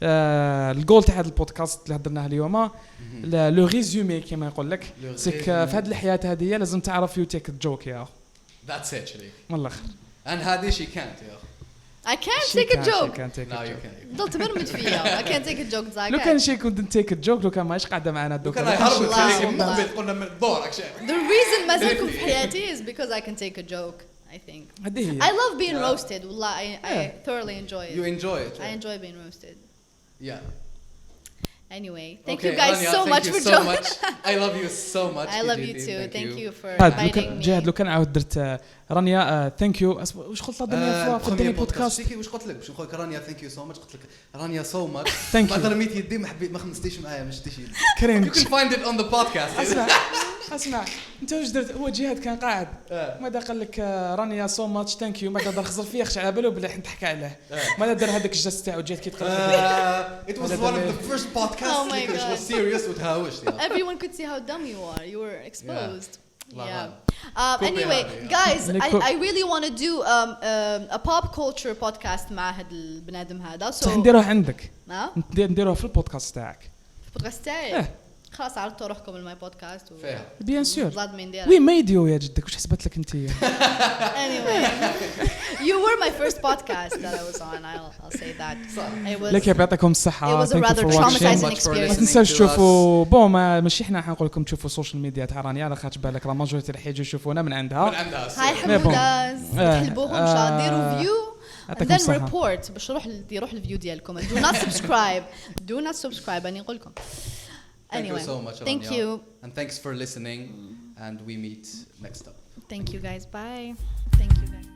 الجول تاع هذا البودكاست اللي هضرناه اليوم لو ريزومي كما يقول لك سيك في هذه الحياه هذه لازم تعرف يو تيك جوك يا ذاتس ات شريك والله خير and هذه شي كانت يا I can't take a joke. No, you can't. ضل تبرمج فيا. I can't take a joke زاك. لو كان شي كنت نتيك الجوك لو كان ماش قاعده معنا دوك كان يهرب شريك قلنا من دورك شيء The reason ما زلكم في حياتي is because I can take a joke. I think. I love being roasted. والله I thoroughly enjoy it. You enjoy it. I enjoy being roasted. Yeah. Anyway, thank you guys so much for joining. I love you so much. I love you too. Thank you for inviting me. جهاد لو كان عاود درت رانيا ثانك يو واش قلت لها في الدنيا بودكاست واش قلت لك باش نقول لك رانيا ثانك يو سو ماتش قلت لك رانيا سو ماتش Thank بعد you. رميت يدي ما خمستيش معايا ما شديش يدي كريم You can find it on the podcast. اسمع انت واش درت هو جهاد كان قاعد ماذا قال لك رانيا سو ماتش ثانك يو ماذا دار خزر فيا خش على بالو بلي نضحك عليه ماذا دار هذاك الجست تاعو جهاد كي تقرا It was one of the first podcasts which was serious وتهاوشت Everyone could see how dumb you are. You were exposed. Yeah. Anyway, guys, I really want to do a pop culture podcast مع هاد البنادم هذا. So نديروه عندك. ها؟ نديروه في البودكاست تاعك. البودكاست تاعي. خلاص عرضتوا روحكم لماي بودكاست. بيان سور. زاد وي ميد يو يا جدك واش حسبت لك انت؟ Anyway, you were my first podcast that I was on. I'll say that. It was. لك يعطيكم الصحة. It was a rather traumatizing experience. ما تنساوش تشوفوا بون ماشي احنا حنقول لكم تشوفوا السوشيال ميديا تاع رانيا على خاطر بالك لا ماجوريتي راح يجوا يشوفونا من عندها. هاي حموداز تحلبوهم ديروا فيو يعطيكم then الصحة. report باش يروح الفيديو ديالكم. do not subscribe. do not subscribe أنا نقول لكم. Thank you Anyway, so much, thank Rania. you. And thanks for listening. And we meet next time. Thank you guys. Bye. Thank you guys.